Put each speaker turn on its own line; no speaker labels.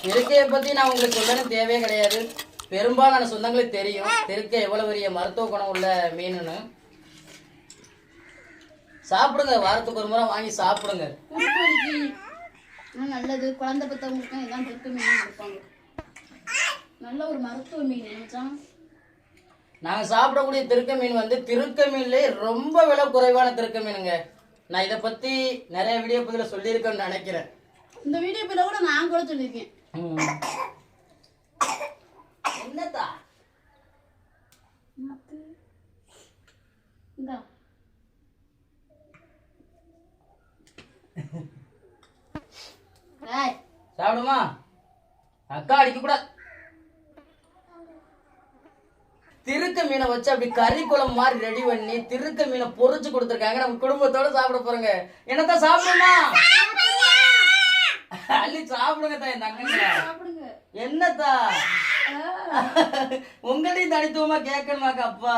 திருக்கையை பத்தி நான் உங்களுக்கு சொல்லணும் தேவையே கிடையாது. பெரும்பாலான சொந்தங்களுக்கு தெரியும் திருக்கை எவ்வளவு பெரிய மருத்துவ குணம் உள்ள மீனுன்னு. சாப்பிடுங்க, வாரத்துக்கு ஒரு முறை வாங்கி சாப்பிடுங்க.
நல்லது. குழந்தை பெற்றவங்களுக்கும் எல்லாம் திருக்க மீன் கொடுப்பாங்க. நல்ல ஒரு மருத்துவ மீன் நினைச்சான்.
நாங்க சாப்பிடக்கூடிய திருக்க மீன் வந்து திருக்க மீன்லயே ரொம்ப விலை குறைவான திருக்க மீனுங்க. நான் இதை பத்தி நிறைய வீடியோ பதில சொல்லியிருக்கேன்னு நினைக்கிறேன்.
இந்த வீடியோ பதில கூட நான் கூட சொல்லியிருக்கேன்.
என்னதா
இந்தா
சாப்பிடுமா? அக்கா அடிக்க கூட. திருக்க மீனை வச்சு அப்படி கறி குழம்பு மாதிரி ரெடி பண்ணி திருக்க மீனை பொரிச்சு கொடுத்துருக்காங்க. நம்ம குடும்பத்தோட சாப்பிட போறோங்க. என்னத்தான் சாப்பிடுமா? அள்ளி சாப்பிடுங்க தான் தங்கங்க. என்னத்தா உங்களையும் தனித்துவமா கேட்கணுமாக்கா? அப்பா